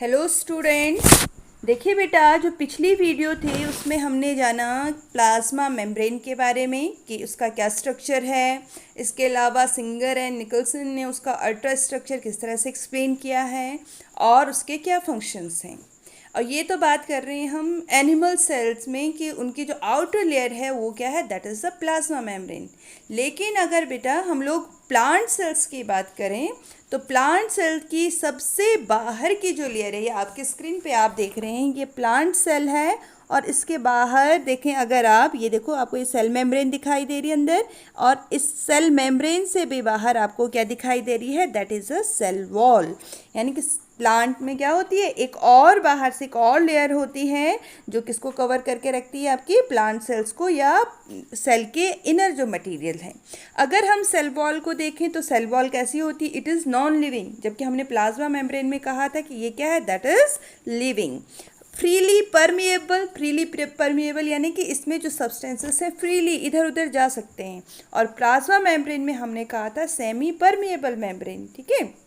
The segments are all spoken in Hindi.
Hello students. देखिए बेटा, जो पिछली वीडियो थी उसमें हमने जाना प्लाज्मा मेम्ब्रेन के बारे में कि उसका क्या स्ट्रक्चर है। इसके अलावा सिंगर एंड निकलसन ने उसका अल्ट्रा स्ट्रक्चर किस तरह से एक्सप्लेन किया है और उसके क्या फंक्शंस हैं। और ये तो बात कर रहे हैं हम एनिमल सेल्स में कि उनकी जो आउटर लेयर है वो क्या है, that is the plasma membrane. लेकिन अगर बेटा हम लोग प्लांट सेल्स की बात करें तो प्लांट सेल की सबसे बाहर की जो लेयर है, ये आपके स्क्रीन पे आप देख रहे हैं, ये प्लांट सेल है। और इसके बाहर देखें, अगर आप ये देखो, आपको ये सेल मेम्ब्रेन दिखाई दे रही है अंदर, और इस सेल मेम्ब्रेन से भी बाहर आपको क्या दिखाई दे रही है, that is a cell wall. यानी कि प्लांट में क्या होती है, एक और बाहर से एक और लेयर होती है जो किसको कवर करके रखती है, आपकी प्लांट सेल्स को या सेल के इनर जो मटेरियल है। अगर हम सेल वॉल को देखें तो सेल वॉल कैसी होती है, इट इज़ नॉन लिविंग, जबकि हमने प्लाज्मा मेम्ब्रेन में कहा था कि ये क्या है, that is living. Freely permeable यानी कि इसमें जो सब्सटेंसेस हैं फ्रीली इधर उधर जा सकते हैं। और प्लाज्मा मेम्ब्रेन में हमने कहा था सेमी परमिएबल मेम्ब्रेन। ठीक है।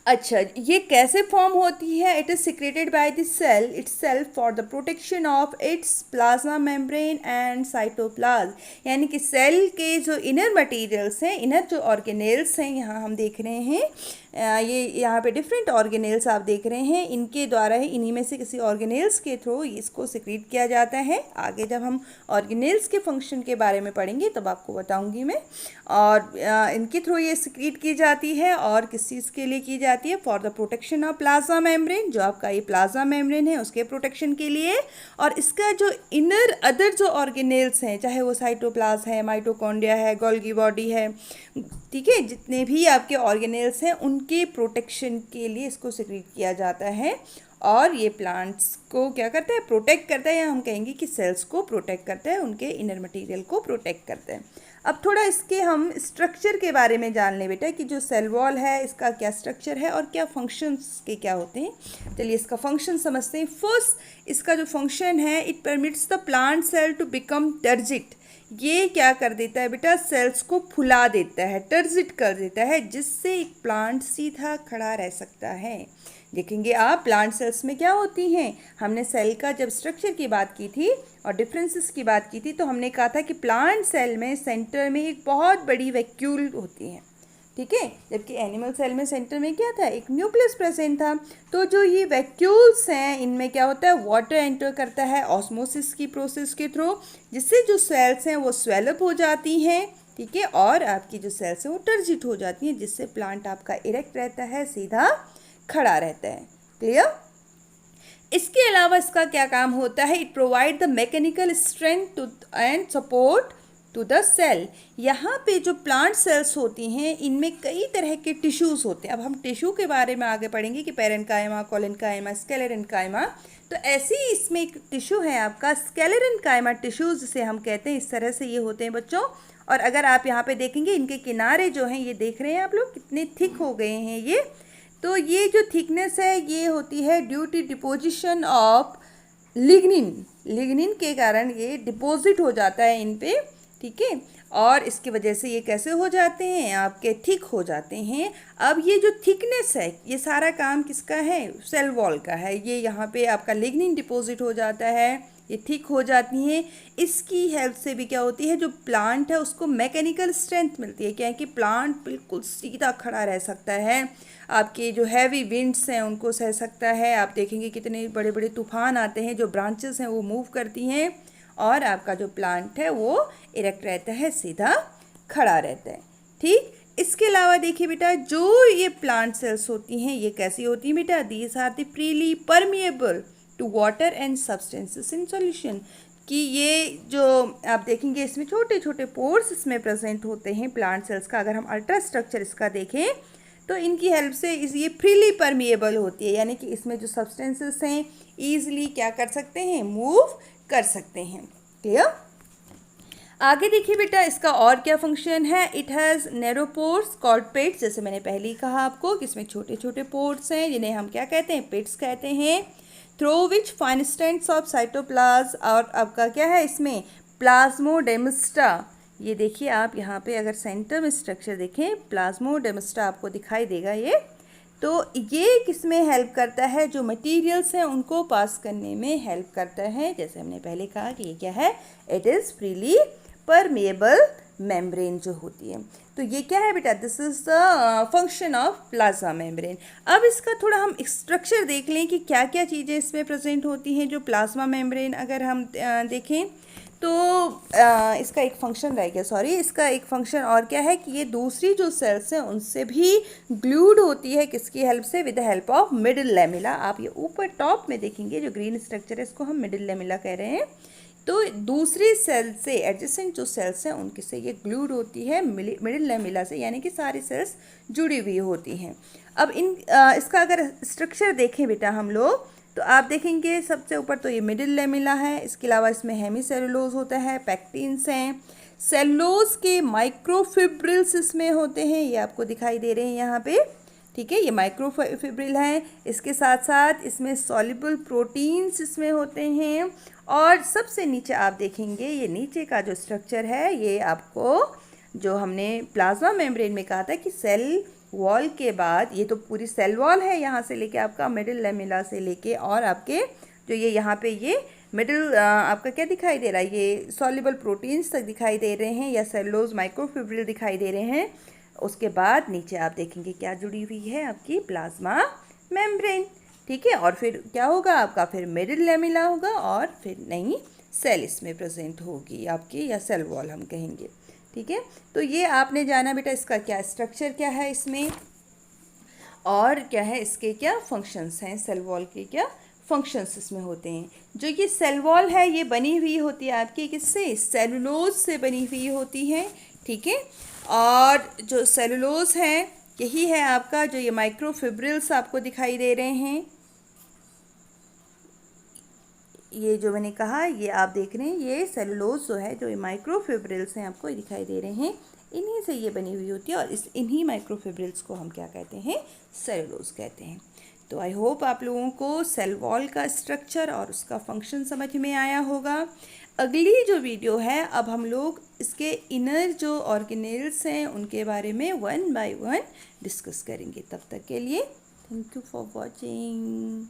अच्छा, ये कैसे फॉर्म होती है, it is secreted by the cell itself for the protection of its plasma membrane and cytoplasm. यानी कि सेल के जो इनर मटेरियल्स हैं, इनर जो ऑर्गेनेल्स हैं, यहाँ हम देख रहे हैं, ये यहाँ पे डिफरेंट ऑर्गेनेल्स आप देख रहे हैं, इनके द्वारा ही, इन्हीं में से किसी ऑर्गेनेल्स के थ्रू इसको सिक्रीट किया जाता है। आगे जब हम ऑर्गेनेल्स के फंक्शन के बारे में पढ़ेंगे तब आपको बताऊंगी मैं। और इनके थ्रू ये सिक्रीट की जाती है और किस चीज़ के लिए की जाती है, for the protection of plasma membrane, जो आपका ये प्लाज्मा मेम्ब्रेन है उसके प्रोटेक्शन के लिए। और इसका जो इनर अदर जो ऑर्गेनेल्स हैं, चाहे वो साइटोप्लाज्म है, माइटोकॉन्ड्रिया है, गोल्गी बॉडी है, ठीक है, जितने भी आपके ऑर्गेनेल्स हैं उनके प्रोटेक्शन के लिए इसको सिक्रीट किया जाता है। और ये प्लांट्स को क्या करता है, प्रोटेक्ट करता है, या हम कहेंगे कि सेल्स को प्रोटेक्ट करता है, उनके इनर मटेरियल को प्रोटेक्ट करता है। अब थोड़ा इसके हम स्ट्रक्चर के बारे में जान लें बेटा कि जो सेल वॉल है इसका क्या स्ट्रक्चर है और क्या फंक्शंस के क्या होते हैं। चलिए इसका फंक्शन समझते हैं। फर्स्ट, इसका जो फंक्शन है, it permits the plant cell to become turgid. ये क्या कर देता है बेटा, सेल्स को फुला देता है, टर्जिट कर देता है, जिससे एक प्लांट सीधा खड़ा रह सकता है। देखेंगे आप प्लांट सेल्स में क्या होती हैं, हमने सेल का जब स्ट्रक्चर की बात की थी और डिफरेंसेस की बात की थी तो हमने कहा था कि प्लांट सेल में सेंटर में एक बहुत बड़ी वैक्यूल होती है, ठीक है, जबकि एनिमल सेल में सेंटर में क्या था, एक न्यूक्लियस प्रेजेंट था। तो जो ये वैक्यूल्स हैं, इनमें क्या होता है, वाटर एंटर करता है ऑस्मोसिस की प्रोसेस के थ्रू, जिससे जो सेल्स हैं वो स्वेलअप हो जाती हैं, ठीक है, और आपकी जो सेल्स हैं वो टर्जिट हो जाती हैं, जिससे प्लांट आपका इरेक्ट रहता है, सीधा खड़ा रहता है। क्लियर। इसके अलावा इसका क्या काम होता है, it provide the mechanical strength to and support to the cell. यहाँ पे जो प्लांट सेल्स होती हैं इनमें कई तरह के टिश्यूज़ होते हैं। अब हम टिश्यू के बारे में आगे पढ़ेंगे कि पेरेन्काइमा, कोलेन्काइमा, स्केलेरेन्काइमा। तो ऐसे ही इसमें एक टिश्यू है आपका स्केलेरेन्काइमा टिश्यूज़, जिसे हम कहते हैं, इस तरह से ये होते हैं बच्चों। और अगर आप यहाँ पे देखेंगे इनके किनारे जो हैं, ये देख रहे हैं आप लोग कितने थिक हो गए हैं ये। तो ये जो थिकनेस है ये होती है due to deposition of lignin. Lignin के कारण ये डिपॉजिट हो जाता है इन पे, ठीक है, और इसकी वजह से ये कैसे हो जाते हैं, आपके थिक हो जाते हैं। अब ये जो थिकनेस है, ये सारा काम किसका है, सेल वॉल का है। ये यहाँ पे आपका लिग्निन डिपॉजिट हो जाता है, ये थिक हो जाती हैं। इसकी हेल्प से भी क्या होती है, जो प्लांट है उसको मैकेनिकल स्ट्रेंथ मिलती है, क्या है कि प्लांट बिल्कुल सीधा खड़ा रह सकता है, आपके जो हैवी विंड्स हैं उनको सह सकता है। आप देखेंगे कितने बड़े बड़े तूफान आते हैं, जो ब्रांचेस हैं वो मूव करती हैं, और आपका जो प्लांट है वो इरेक्ट रहता है, सीधा खड़ा रहता है। ठीक। इसके अलावा देखिए बेटा, जो ये प्लांट सेल्स होती हैं ये कैसी होती हैं बेटा, these are the freely permeable to water and substances in solution. कि ये जो आप देखेंगे इसमें छोटे छोटे पोर्स इसमें प्रेजेंट होते हैं प्लांट सेल्स का। अगर हम अल्ट्रा स्ट्रक्चर इसका देखें तो इनकी हेल्प से ये फ्रीली परमिएबल होती है, यानी कि इसमें जो सब्सटेंसेस हैं ईजिली क्या कर सकते हैं, मूव कर सकते हैं। क्लियर। आगे देखिए बेटा, इसका और क्या फंक्शन है, it has narrow pores called pits. जैसे मैंने पहले ही कहा आपको कि इसमें छोटे छोटे पोर्स हैं जिन्हें हम क्या कहते हैं, पिट्स कहते हैं, through which fine strands of cytoplasm. और आपका क्या है इसमें, प्लाज्मोडेमाटा। ये देखिए आप यहाँ पे अगर सेंटर में स्ट्रक्चर देखें, प्लाज्मोडेमाटा आपको दिखाई देगा ये, तो ये किसमें हेल्प करता है, जो मटेरियल्स हैं उनको पास करने में हेल्प करता है। जैसे हमने पहले कहा कि ये क्या है, it is freely permeable membrane जो होती है। तो ये क्या है बेटा, this is the function of plasma membrane. अब इसका थोड़ा हम स्ट्रक्चर देख लें कि क्या क्या चीज़ें इसमें प्रेजेंट होती हैं जो प्लाज्मा मेम्ब्रेन अगर हम देखें तो इसका एक फंक्शन रह गया, सॉरी, इसका एक फंक्शन और क्या है कि ये दूसरी जो सेल्स हैं उनसे भी ग्लूड होती है, किसकी हेल्प से, with the help of middle lamella. आप ये ऊपर टॉप में देखेंगे जो ग्रीन स्ट्रक्चर है इसको हम मिडिल लेमिला कह रहे हैं। तो दूसरी सेल से एडजेसेंट जो सेल्स हैं उनके से ये ग्लूड होती है मिडिल लेमिला से, यानी कि सारी सेल्स जुड़ी हुई होती हैं। अब इसका अगर स्ट्रक्चर देखें बेटा हम लोग तो आप देखेंगे सबसे ऊपर तो ये मिडिल लेमिला है, इसके अलावा इसमें हेमीसेलुलोज होता है, पैक्टिन्स हैं, सेलुलोज के माइक्रोफिब्रिल्स इसमें होते हैं, ये आपको दिखाई दे रहे हैं यहाँ पे, ठीक है, ये माइक्रोफिब्रिल हैं। इसके साथ साथ इसमें सॉल्युबल प्रोटीन्स इसमें होते हैं। और सबसे नीचे आप देखेंगे ये नीचे का जो स्ट्रक्चर है ये आपको, जो हमने प्लाज्मा मेम्ब्रेन में कहा था कि सेल वॉल के बाद, ये तो पूरी सेल वॉल है यहाँ से लेके आपका मिडिल लेमिला से लेके और आपके जो ये यहाँ पे ये मिडिल आपका क्या दिखाई दे रहा है, ये सॉल्युबल प्रोटीन्स तक दिखाई दे रहे हैं या सेलुलोज माइक्रोफिब्रिल दिखाई दे रहे हैं। उसके बाद नीचे आप देखेंगे क्या जुड़ी हुई है, आपकी प्लाज्मा मेम्ब्रेन, ठीक है। और फिर क्या होगा आपका, फिर मिडिल लेमिला होगा और फिर नई सेल इसमें प्रेजेंट होगी आपकी, या सेल वॉल हम कहेंगे, ठीक है। तो ये आपने जाना बेटा इसका क्या स्ट्रक्चर क्या है इसमें और क्या है इसके क्या फंक्शंस हैं, सेल वॉल के क्या फंक्शंस इसमें होते हैं। जो ये सेल वॉल है ये बनी हुई होती है आपकी किससे, सेलुलोज से बनी हुई होती है, ठीक है। और जो सेलुलोज है यही है आपका जो ये माइक्रोफिब्रिल्स आपको दिखाई दे रहे हैं, ये जो मैंने कहा ये आप देख रहे हैं, ये सेलुलोज जो है, जो ये माइक्रोफिब्रिल्स हैं आपको दिखाई दे रहे हैं, इन्हीं से ये बनी हुई होती है। और इन्हीं माइक्रोफिब्रिल्स को हम क्या कहते हैं, सेलुलोज कहते हैं। तो आई होप आप लोगों को सेल वॉल का स्ट्रक्चर और उसका फंक्शन समझ में आया होगा। अगली जो वीडियो है अब हम लोग इसके इनर जो ऑर्गेनेल्स हैं उनके बारे में 1 बाय 1 डिस्कस करेंगे। तब तक के लिए थैंक यू फॉर वॉचिंग।